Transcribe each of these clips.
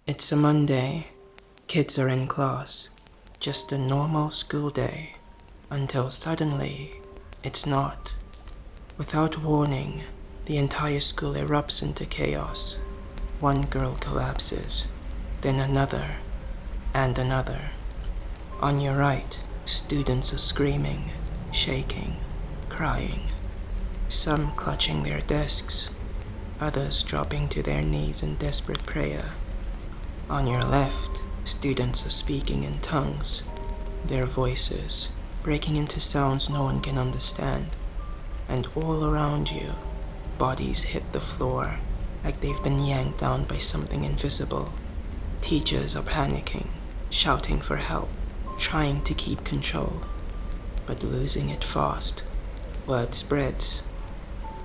It's a Monday. Kids are in class. Just a normal school day. Until suddenly, it's not. Without warning, the entire school erupts into chaos. One girl collapses, then another, and another. On your right, students are screaming, shaking, crying. Some clutching their desks, others dropping to their knees in desperate prayer. On your left, students are speaking in tongues, their voices breaking into sounds no one can understand. And all around you, bodies hit the floor like they've been yanked down by something invisible. Teachers are panicking, shouting for help, trying to keep control, but losing it fast. Word spreads.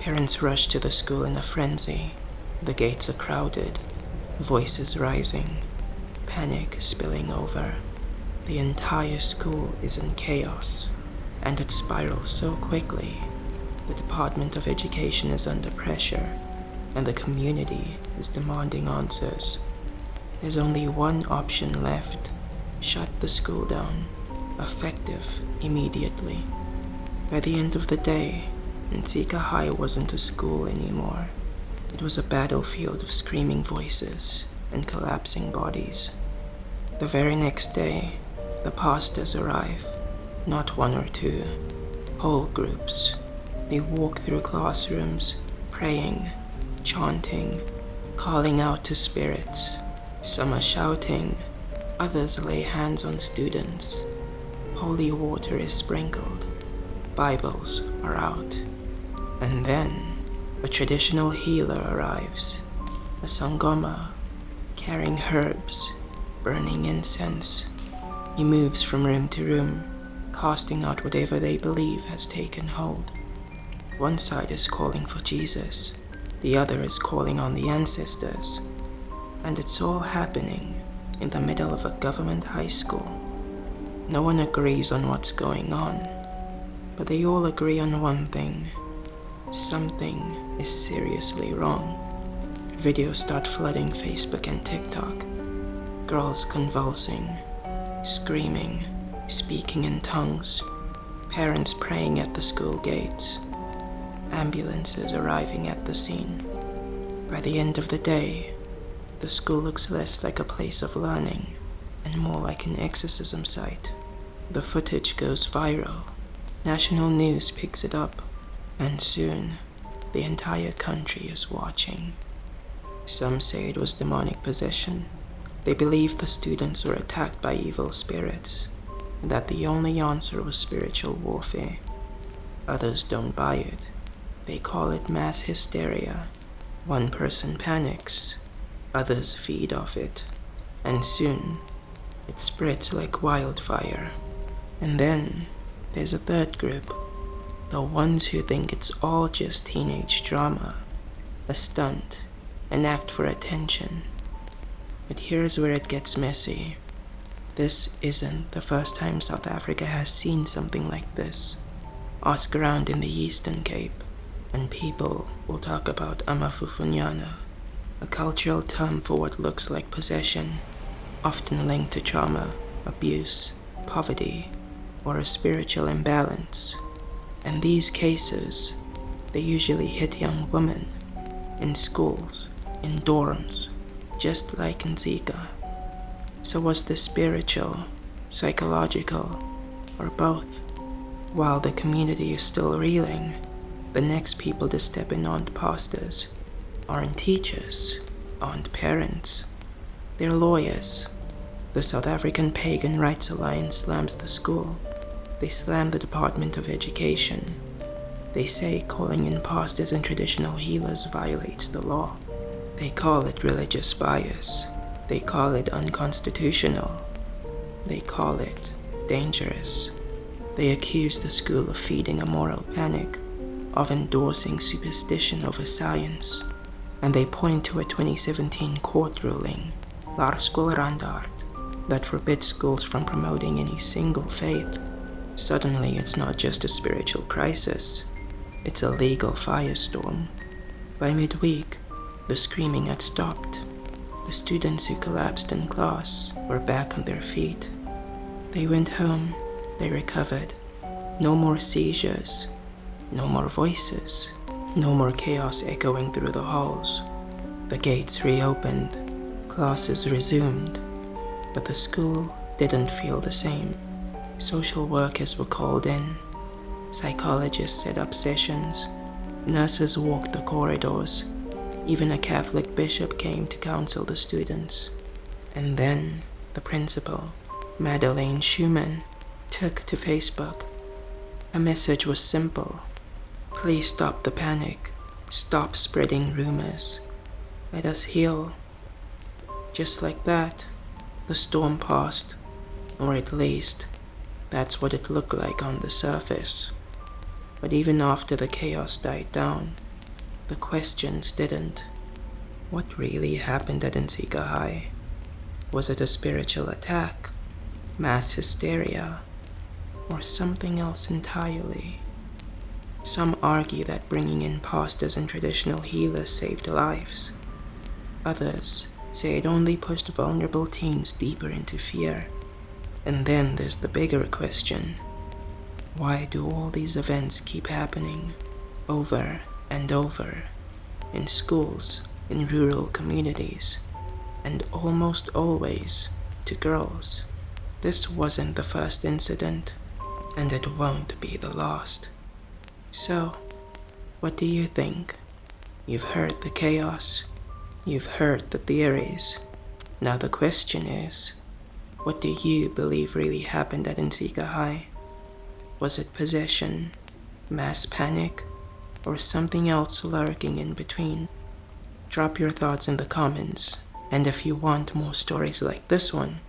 Parents rush to the school in a frenzy. The gates are crowded, voices rising, panic spilling over. The entire school is in chaos, and it spirals so quickly. The Department of Education is under pressure, and the community is demanding answers. There's only one option left: shut the school down, effective immediately. By the end of the day, Ntsika High wasn't a school anymore. It was a battlefield of screaming voices and collapsing bodies. The very next day, the pastors arrive, not one or two, whole groups. They walk through classrooms, praying, chanting, calling out to spirits. Some are shouting, others lay hands on students. Holy water is sprinkled, Bibles are out. And then, a traditional healer arrives, a sangoma, carrying herbs, burning incense. He moves from room to room, casting out whatever they believe has taken hold. One side is calling for Jesus, the other is calling on the ancestors, and it's all happening in the middle of a government high school. No one agrees on what's going on, but they all agree on one thing: something is seriously wrong. Videos start flooding Facebook and TikTok. Girls convulsing, screaming, speaking in tongues, parents praying at the school gates, ambulances arriving at the scene. By the end of the day, the school looks less like a place of learning and more like an exorcism site. The footage goes viral. National news picks it up, and soon, the entire country is watching. Some say it was demonic possession. They believe the students were attacked by evil spirits, and that the only answer was spiritual warfare. Others don't buy it. They call it mass hysteria. One person panics, others feed off it, and soon, it spreads like wildfire. And then, there's a third group, the ones who think it's all just teenage drama, a stunt, an act for attention. But here's where it gets messy. This isn't the first time South Africa has seen something like this. Ask around in the Eastern Cape, and people will talk about amafufunyana, a cultural term for what looks like possession, often linked to trauma, abuse, poverty, or a spiritual imbalance. And these cases, they usually hit young women, in schools, in dorms, just like in Ntsika. So was this spiritual, psychological, or both? While the community is still reeling, the next people to step in aren't pastors, aren't teachers, aren't parents. They're lawyers. The South African Pagan Rights Alliance slams the school. They slam the Department of Education. They say calling in pastors and traditional healers violates the law. They call it religious bias. They call it unconstitutional. They call it dangerous. They accuse the school of feeding a moral panic, of endorsing superstition over science, and they point to a 2017 court ruling, Laerskoolrandart, that forbids schools from promoting any single faith. Suddenly, it's not just a spiritual crisis, it's a legal firestorm. By midweek, the screaming had stopped. The students who collapsed in class were back on their feet. They went home, they recovered. No more seizures, no more voices, no more chaos echoing through the halls. The gates reopened, classes resumed, but the school didn't feel the same. Social workers were called in, psychologists set up sessions, nurses walked the corridors, even a Catholic bishop came to counsel the students. And then the principal, Madeleine Schumann, took to Facebook. Her message was simple. Please stop the panic. Stop spreading rumors. Let us heal. Just like that, the storm passed, or at least, that's what it looked like on the surface. But even after the chaos died down, the questions didn't. What really happened at Ntsika High? Was it a spiritual attack, mass hysteria, or something else entirely? Some argue that bringing in pastors and traditional healers saved lives. Others say it only pushed vulnerable teens deeper into fear. And then there's the bigger question. Why do all these events keep happening over and over in schools, in rural communities, and almost always to girls? This wasn't the first incident, and it won't be the last. So, what do you think? You've heard the chaos, you've heard the theories. Now the question is, what do you believe really happened at Ntsika High? Was it possession, mass panic, or something else lurking in between? Drop your thoughts in the comments, and if you want more stories like this one,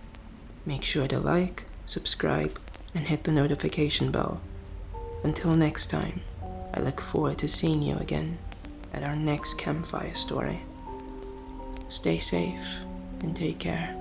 make sure to like, subscribe, and hit the notification bell. Until next time, I look forward to seeing you again at our next campfire story. Stay safe and take care.